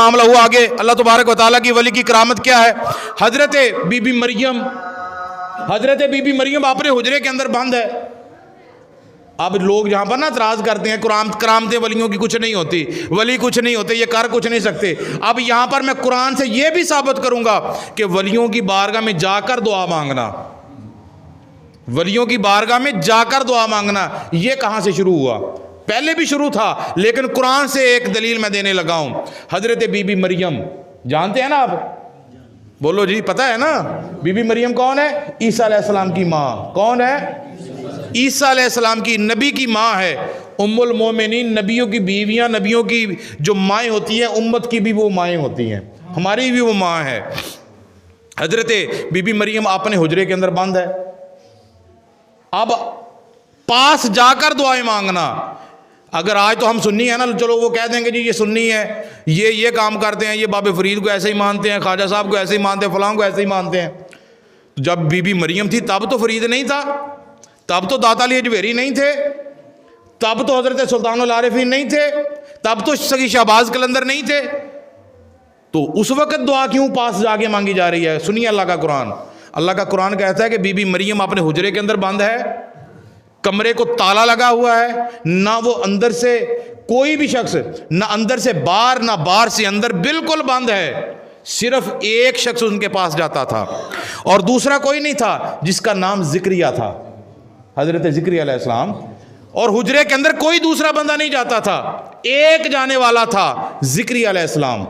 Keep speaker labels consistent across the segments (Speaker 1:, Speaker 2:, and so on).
Speaker 1: معاملہ ہوا آگے. اللہ تبارک و تعالیٰ کی ولی کی کرامت کیا ہے؟ حضرت بی بی مریم اپنے حجرے کے اندر بند ہے. اب لوگ یہاں پر نا اعتراض کرتے ہیں کرامتیں ولیوں کی کچھ نہیں ہوتی، ولی کچھ نہیں ہوتے، یہ کر کچھ نہیں سکتے. اب یہاں پر میں قرآن سے یہ بھی ثابت کروں گا کہ ولیوں کی بارگاہ میں جا کر دعا مانگنا، ولیوں کی بارگاہ میں جا کر دعا مانگنا یہ کہاں سے شروع ہوا؟ پہلے بھی شروع تھا، لیکن قرآن سے ایک دلیل میں دینے لگا ہوں. حضرت بی بی مریم جانتے ہیں نا آپ؟ بولو جی، پتہ ہے نا بی بی مریم کون ہے؟ عیسیٰ علیہ السلام کی ماں. کون ہے؟ عیسیٰ علیہ السلام کی، نبی کی ماں ہے. ام المومنین، نبیوں کی بیویاں، نبیوں کی جو مائیں ہوتی ہیں، امت کی بھی وہ مائیں ہوتی ہیں، ہماری بھی وہ ماں ہے. حضرت بی بی مریم اپنے حجرے کے اندر بند ہے. اب پاس جا کر دعائیں مانگنا، اگر آج تو ہم سنی ہیں نا، چلو وہ کہہ دیں گے جی یہ سنی ہے، یہ کام کرتے ہیں، یہ باب فرید کو ایسے ہی مانتے ہیں، خواجہ صاحب کو ایسے ہی مانتے ہیں، فلاں کو ایسے ہی مانتے ہیں. جب بی بی مریم تھی تب تو فرید نہیں تھا، تب تو داتا علی اجویری نہیں تھے، تب تو حضرت سلطان العارفین نہیں تھے، تب تو سگی شہباز قلندر نہیں تھے. تو اس وقت دعا کیوں پاس جا کے مانگی جا رہی ہے؟ سنیے اللہ کا قرآن. اللہ کا قرآن کہتا ہے کہ بی بی مریم اپنے حجرے کے اندر بند ہے، کمرے کو تالا لگا ہوا ہے، نہ وہ اندر سے کوئی بھی شخص، نہ اندر سے باہر نہ باہر سے اندر، بالکل بند ہے. صرف ایک شخص ان کے پاس جاتا تھا اور دوسرا کوئی نہیں تھا، جس کا نام زکریا تھا، حضرت زکریا علیہ السلام. اور حجرے کے اندر کوئی دوسرا بندہ نہیں جاتا تھا، ایک جانے والا تھا، زکریا علیہ السلام.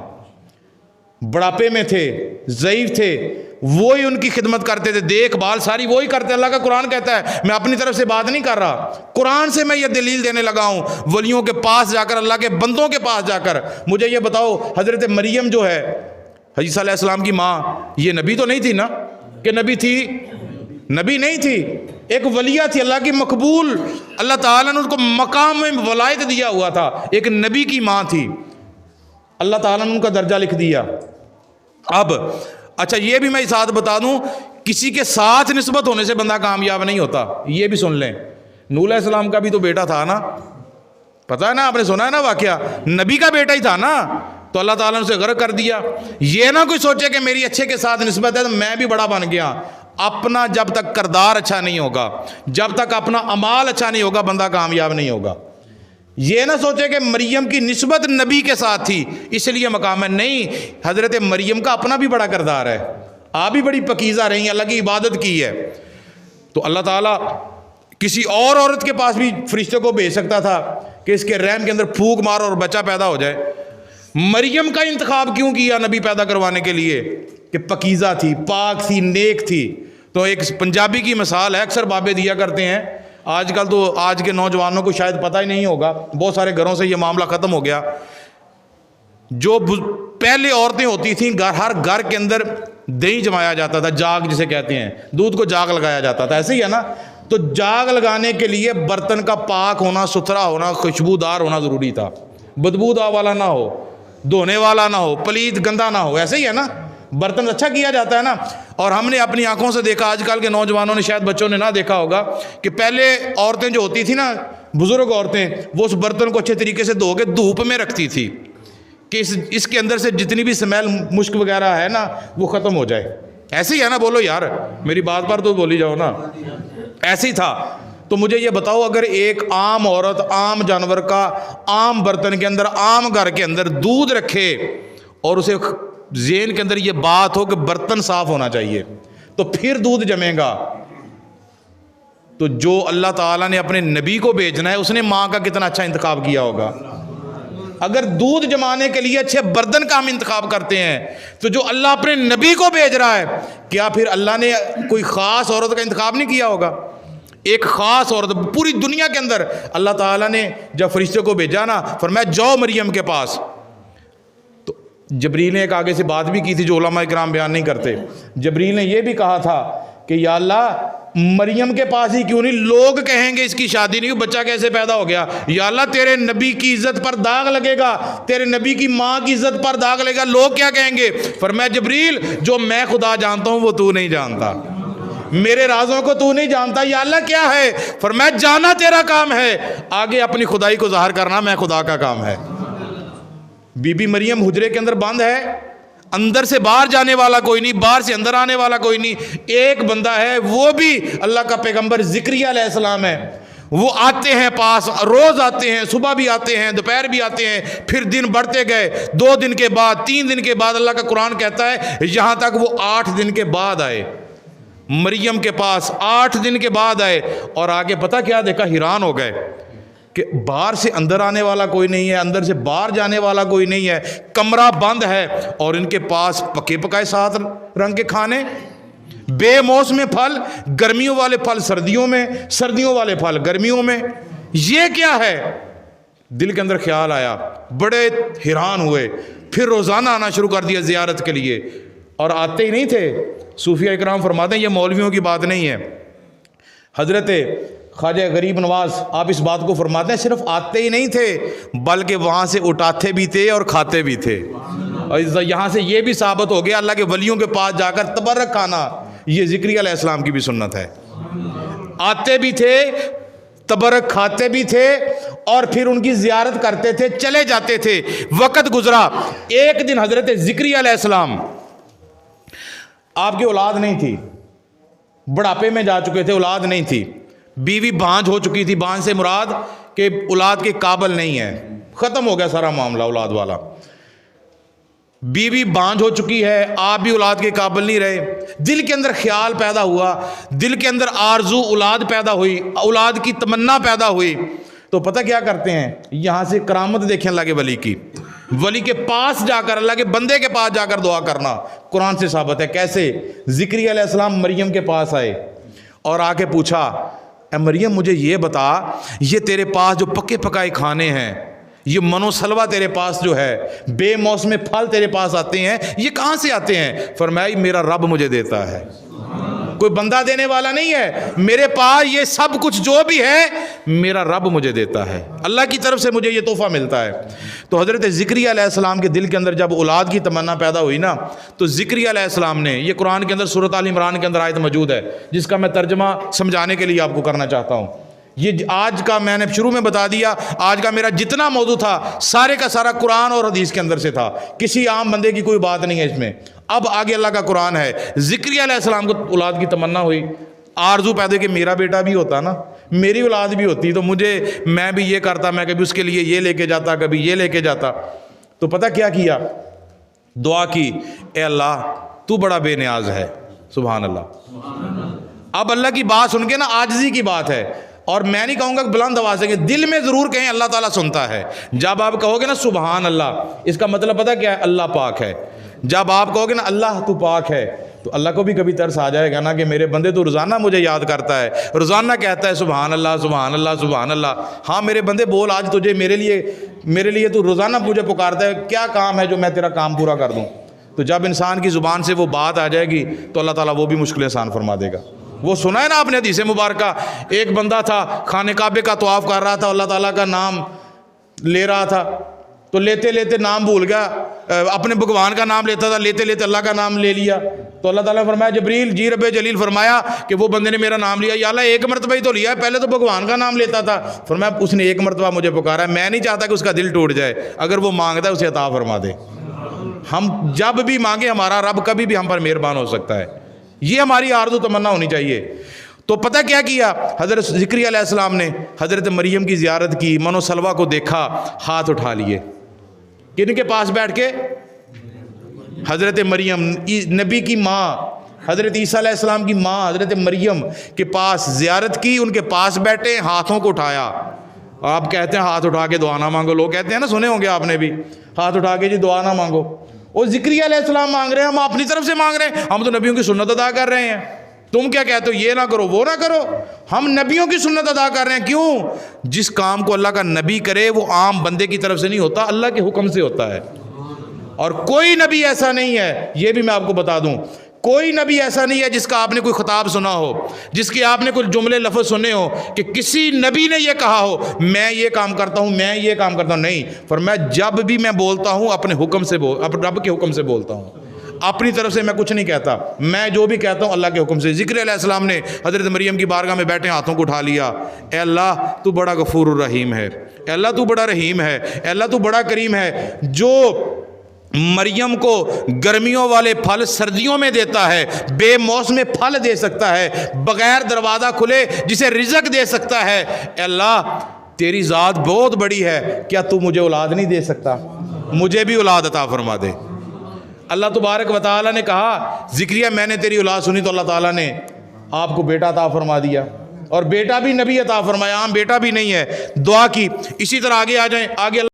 Speaker 1: بڑھاپے میں تھے، ضعیف تھے، وہی ان کی خدمت کرتے تھے، دیکھ بھال ساری وہی کرتے. اللہ کا قرآن کہتا ہے، میں اپنی طرف سے بات نہیں کر رہا، قرآن سے میں یہ دلیل دینے لگا ہوں. ولیوں کے پاس جا کر، اللہ کے بندوں کے پاس جا کر مجھے یہ بتاؤ، حضرت مریم جو ہے عیسیٰ علیہ السلام کی ماں، یہ نبی تو نہیں تھی نا؟ کہ نبی تھی؟ نبی نہیں تھی، ایک ولیہ تھی، اللہ کی مقبول. اللہ تعالیٰ نے اس کو مقام میں ولایت دیا ہوا تھا، ایک نبی کی ماں تھی. اللہ تعالیٰ نے ان کا درجہ لکھ دیا. اب اچھا یہ بھی میں ساتھ بتا دوں، کسی کے ساتھ نسبت ہونے سے بندہ کامیاب نہیں ہوتا، یہ بھی سن لیں. نوح علیہ السلام کا بھی تو بیٹا تھا نا، پتہ ہے نا، آپ نے سنا ہے نا واقعہ، نبی کا بیٹا ہی تھا نا، تو اللہ تعالیٰ نے اسے غرق کر دیا. یہ نہ کوئی سوچے کہ میری اچھے کے ساتھ نسبت ہے تو میں بھی بڑا بن گیا. اپنا جب تک کردار اچھا نہیں ہوگا، جب تک اپنا اعمال اچھا نہیں ہوگا، بندہ کامیاب نہیں ہوگا. یہ نہ سوچے کہ مریم کی نسبت نبی کے ساتھ تھی اس لیے مقام ہے، نہیں. حضرت مریم کا اپنا بھی بڑا کردار ہے، آپ بھی بڑی پکیزہ رہی ہیں، اللہ کی عبادت کی ہے. تو اللہ تعالیٰ کسی اور عورت کے پاس بھی فرشتے کو بھیج سکتا تھا کہ اس کے رحم کے اندر پھونک مارو اور بچہ پیدا ہو جائے. مریم کا انتخاب کیوں کیا نبی پیدا کروانے کے لیے؟ کہ پکیزہ تھی، پاک تھی، نیک تھی. تو ایک پنجابی کی مثال ہے، اکثر بابے دیا کرتے ہیں، آج کل تو آج کے نوجوانوں کو شاید پتہ ہی نہیں ہوگا، بہت سارے گھروں سے یہ معاملہ ختم ہو گیا. جو پہلے عورتیں ہوتی تھیں، ہر گھر کے اندر دہی جمایا جاتا تھا، جاگ جسے کہتے ہیں، دودھ کو جاگ لگایا جاتا تھا، ایسے ہی ہے نا. تو جاگ لگانے کے لیے برتن کا پاک ہونا، ستھرا ہونا، خوشبودار ہونا ضروری تھا، بدبودار والا نہ ہو، دھونے والا نہ ہو، پلیت گندا نہ ہو، ایسے ہی ہے نا. برتن اچھا کیا جاتا ہے نا. اور ہم نے اپنی آنکھوں سے دیکھا، آج کل کے نوجوانوں نے شاید بچوں نے نہ دیکھا ہوگا، کہ پہلے عورتیں جو ہوتی تھی نا، بزرگ عورتیں، وہ اس برتن کو اچھے طریقے سے دھو کے دھوپ میں رکھتی تھی کہ اس کے اندر سے جتنی بھی سمیل مشک وغیرہ ہے نا وہ ختم ہو جائے. ایسے ہی ہے نا؟ بولو یار، میری بات پر تو بولی جاؤ نا. ایسے ہی تھا. تو مجھے یہ بتاؤ، اگر ایک عام عورت عام جانور کا عام برتن کے اندر، عام گھر کے اندر دودھ رکھے اور اسے ذہن کے اندر یہ بات ہو کہ برتن صاف ہونا چاہیے تو پھر دودھ جمے گا، تو جو اللہ تعالیٰ نے اپنے نبی کو بھیجنا ہے اس نے ماں کا کتنا اچھا انتخاب کیا ہوگا. اگر دودھ جمانے کے لیے اچھے برتن کا ہم انتخاب کرتے ہیں تو جو اللہ اپنے نبی کو بھیج رہا ہے، کیا پھر اللہ نے کوئی خاص عورت کا انتخاب نہیں کیا ہوگا؟ ایک خاص عورت پوری دنیا کے اندر اللہ تعالیٰ نے جب فرشتے کو بھیجا نا، فرمایا جاؤ مریم کے پاس. تو جبریل نے ایک آگے سے بات بھی کی تھی جو علماء کرام بیان نہیں کرتے. جبریل نے یہ بھی کہا تھا کہ یا اللہ مریم کے پاس ہی کیوں نہیں، لوگ کہیں گے اس کی شادی نہیں، بچہ کیسے پیدا ہو گیا. یا اللہ تیرے نبی کی عزت پر داغ لگے گا، تیرے نبی کی ماں کی عزت پر داغ لگے گا، لوگ کیا کہیں گے. فرمایا جبریل جو میں خدا جانتا ہوں وہ تو نہیں جانتا، میرے رازوں کو تو نہیں جانتا. یا اللہ کیا ہے؟ فرمایا جانا تیرا کام ہے، آگے اپنی خدائی کو ظاہر کرنا میں خدا کا کام ہے. بی بی مریم حجرے کے اندر بند ہے، اندر سے باہر جانے والا کوئی نہیں، باہر سے اندر آنے والا کوئی نہیں، ایک بندہ ہے، وہ بھی اللہ کا پیغمبر زکریا علیہ السلام ہے۔ وہ آتے ہیں پاس، روز آتے ہیں، صبح بھی آتے ہیں، دوپہر بھی آتے ہیں، پھر دن بڑھتے گئے، 2 دن کے بعد، 3 دن کے بعد، اللہ کا قرآن کہتا ہے یہاں تک وہ 8 دن کے بعد آئے مریم کے پاس، 8 دن کے بعد آئے، اور آگے پتہ کیا دیکھا؟ حیران ہو گئے کہ باہر سے اندر آنے والا کوئی نہیں ہے، اندر سے باہر جانے والا کوئی نہیں ہے، کمرہ بند ہے، اور ان کے پاس پکے پکائے 7 رنگ کے کھانے، بے موسم پھل، گرمیوں والے پھل سردیوں میں، سردیوں والے پھل گرمیوں میں، یہ کیا ہے؟ دل کے اندر خیال آیا، بڑے حیران ہوئے، پھر روزانہ آنا شروع کر دیا زیارت کے لیے، اور آتے ہی نہیں تھے۔ صوفیہ اکرام فرماتے ہیں یہ مولویوں کی بات نہیں ہے، حضرت خواجہ غریب نواز آپ اس بات کو فرماتے ہیں صرف آتے ہی نہیں تھے بلکہ وہاں سے اٹھاتے بھی تھے اور کھاتے بھی تھے۔ اور یہاں سے یہ بھی ثابت ہو گیا اللہ کے ولیوں کے پاس جا کر تبرک کھانا یہ زکریا علیہ السلام کی بھی سنت ہے۔ آتے بھی تھے، تبرک کھاتے بھی تھے، اور پھر ان کی زیارت کرتے تھے، چلے جاتے تھے۔ وقت گزرا، ایک دن حضرت زکریا علیہ السلام، آپ کی اولاد نہیں تھی، بڑھاپے میں جا چکے تھے، اولاد نہیں تھی، بیوی بانجھ ہو چکی تھی، بانجھ سے مراد کہ اولاد کے قابل نہیں ہے، ختم ہو گیا سارا معاملہ اولاد والا، بیوی بانجھ ہو چکی ہے، آپ بھی اولاد کے قابل نہیں رہے، دل کے اندر خیال پیدا ہوا، دل کے اندر آرزو اولاد پیدا ہوئی، اولاد کی تمنا پیدا ہوئی، تو پتہ کیا کرتے ہیں؟ یہاں سے کرامت دیکھیں اللہ کے ولی کی، ولی کے پاس جا کر، اللہ کے بندے کے پاس جا کر دعا کرنا قرآن سے ثابت ہے۔ کیسے؟ زکریا علیہ السلام مریم کے پاس آئے اور آ کے پوچھا، اے مریم مجھے یہ بتا، یہ تیرے پاس جو پکے پکائے کھانے ہیں، یہ منو سلوا تیرے پاس جو ہے، بے موسم پھل تیرے پاس آتے ہیں، یہ کہاں سے آتے ہیں؟ فرمایا میرا رب مجھے دیتا ہے، کوئی بندہ دینے والا نہیں ہے، میرے پاس یہ سب کچھ جو بھی ہے میرا رب مجھے دیتا ہے، اللہ کی طرف سے مجھے یہ تحفہ ملتا ہے۔ تو حضرت زکریا علیہ السلام کے دل کے اندر جب اولاد کی تمنا پیدا ہوئی نا، تو زکریا علیہ السلام نے، یہ قرآن کے اندر سورۃ آل عمران کے اندر آیت موجود ہے جس کا میں ترجمہ سمجھانے کے لیے آپ کو کرنا چاہتا ہوں۔ یہ آج کا میں نے شروع میں بتا دیا، آج کا میرا جتنا موضوع تھا سارے کا سارا قرآن اور حدیث کے اندر سے تھا، کسی عام بندے کی کوئی بات نہیں ہے اس میں۔ اب آگے اللہ کا قرآن ہے، زکریا علیہ السلام کو اولاد کی تمنا ہوئی، آرزو پیدا کہ میرا بیٹا بھی ہوتا نا، میری اولاد بھی ہوتی تو میں بھی یہ کرتا، میں کبھی اس کے لیے یہ لے کے جاتا، کبھی یہ لے کے جاتا۔ تو پتہ کیا کیا؟ دعا کی، اے اللہ تو بڑا بے نیاز ہے، سبحان اللہ۔ اب اللہ کی بات سن کے نا عاجزی کی بات ہے، اور میں نہیں کہوں گا کہ بلند آواز سے، دل میں ضرور کہیں اللہ تعالیٰ سنتا ہے۔ جب آپ کہو گے نا سبحان اللہ، اس کا مطلب پتہ کیا ہے؟ اللہ پاک ہے۔ جب آپ کہو گے نا اللہ تو پاک ہے، تو اللہ کو بھی کبھی ترس آ جائے گا نا کہ میرے بندے تو روزانہ مجھے یاد کرتا ہے، روزانہ کہتا ہے سبحان اللہ سبحان اللہ سبحان اللہ۔ ہاں میرے بندے بول، آج تجھے میرے لیے تو روزانہ مجھے پکارتا ہے، کیا کام ہے جو میں تیرا کام پورا کر دوں؟ تو جب انسان کی زبان سے وہ بات آ جائے گی تو اللہ تعالیٰ وہ بھی مشکل آسان فرما دے گا۔ وہ سنا ہے نا آپ نے حدیث مبارکہ، ایک بندہ تھا خانہ کعبے کا طواف کر رہا تھا، اللہ تعالیٰ کا نام لے رہا تھا، تو لیتے لیتے نام بھول گیا، اپنے بھگوان کا نام لیتا تھا، لیتے لیتے اللہ کا نام لے لیا، تو اللہ تعالیٰ نے فرمایا جبریل جی رب جلیل فرمایا کہ وہ بندے نے میرا نام لیا، یا اللہ ایک مرتبہ ہی تو لیا ہے، پہلے تو بھگوان کا نام لیتا تھا۔ فرمایا اس نے ایک مرتبہ مجھے پکارا ہے، میں نہیں چاہتا کہ اس کا دل ٹوٹ جائے، اگر وہ مانگتا ہے اسے عطا فرما دے۔ ہم جب بھی مانگے ہمارا رب کبھی بھی ہم پر مہربان ہو سکتا ہے، یہ ہماری آرزو تمنا ہونی چاہیے۔ تو پتہ کیا کیا حضرت زکریا علیہ السلام نے؟ حضرت مریم کی زیارت کی، منو سلوا کو دیکھا، ہاتھ اٹھا لیے، کن کے پاس بیٹھ کے؟ حضرت مریم نبی کی ماں، حضرت عیسیٰ علیہ السلام کی ماں حضرت مریم کے پاس زیارت کی، ان کے پاس بیٹھے، ہاتھوں کو اٹھایا۔ آپ کہتے ہیں ہاتھ اٹھا کے دعا نہ مانگو، لوگ کہتے ہیں نا، سنے ہوں گے آپ نے بھی، ہاتھ اٹھا کے جی دعا نہ مانگو۔ اور زکریا علیہ السلام مانگ رہے ہیں، ہم اپنی طرف سے مانگ رہے ہیں، ہم تو نبیوں کی سنت ادا کر رہے ہیں، تم کیا کہتے ہو یہ نہ کرو وہ نہ کرو؟ ہم نبیوں کی سنت ادا کر رہے ہیں۔ کیوں؟ جس کام کو اللہ کا نبی کرے وہ عام بندے کی طرف سے نہیں ہوتا، اللہ کے حکم سے ہوتا ہے۔ اور کوئی نبی ایسا نہیں ہے، یہ بھی میں آپ کو بتا دوں، کوئی نبی ایسا نہیں ہے جس کا آپ نے کوئی خطاب سنا ہو، جس کے آپ نے کوئی جملے لفظ سنے ہو کہ کسی نبی نے یہ کہا ہو میں یہ کام کرتا ہوں، میں یہ کام کرتا ہوں، نہیں۔ فرمایا جب بھی میں بولتا ہوں اپنے حکم سے اپنے رب کے حکم سے بولتا ہوں، اپنی طرف سے میں کچھ نہیں کہتا، میں جو بھی کہتا ہوں اللہ کے حکم سے۔ ذکر علیہ السلام نے حضرت مریم کی بارگاہ میں بیٹھے ہاتھوں کو اٹھا لیا، اے اللہ تو بڑا غفور الرحیم ہے، اے اللہ تو بڑا رحیم ہے، اے اللہ تو بڑا کریم ہے، جو مریم کو گرمیوں والے پھل سردیوں میں دیتا ہے، بے موسم پھل دے سکتا ہے، بغیر دروازہ کھلے جسے رزق دے سکتا ہے، اے اللہ تیری ذات بہت بڑی ہے، کیا تو مجھے اولاد نہیں دے سکتا؟ مجھے بھی اولاد عطا فرما دے۔ اللہ تبارک و تعالیٰ نے کہا زکریا میں نے تیری اولاد سنی تو اللہ تعالیٰ نے آپ کو بیٹا عطا فرما دیا، اور بیٹا بھی نبی عطا فرمایا، عام بیٹا بھی نہیں ہے، دعا کی۔ اسی طرح آگے آ جائیں، آگے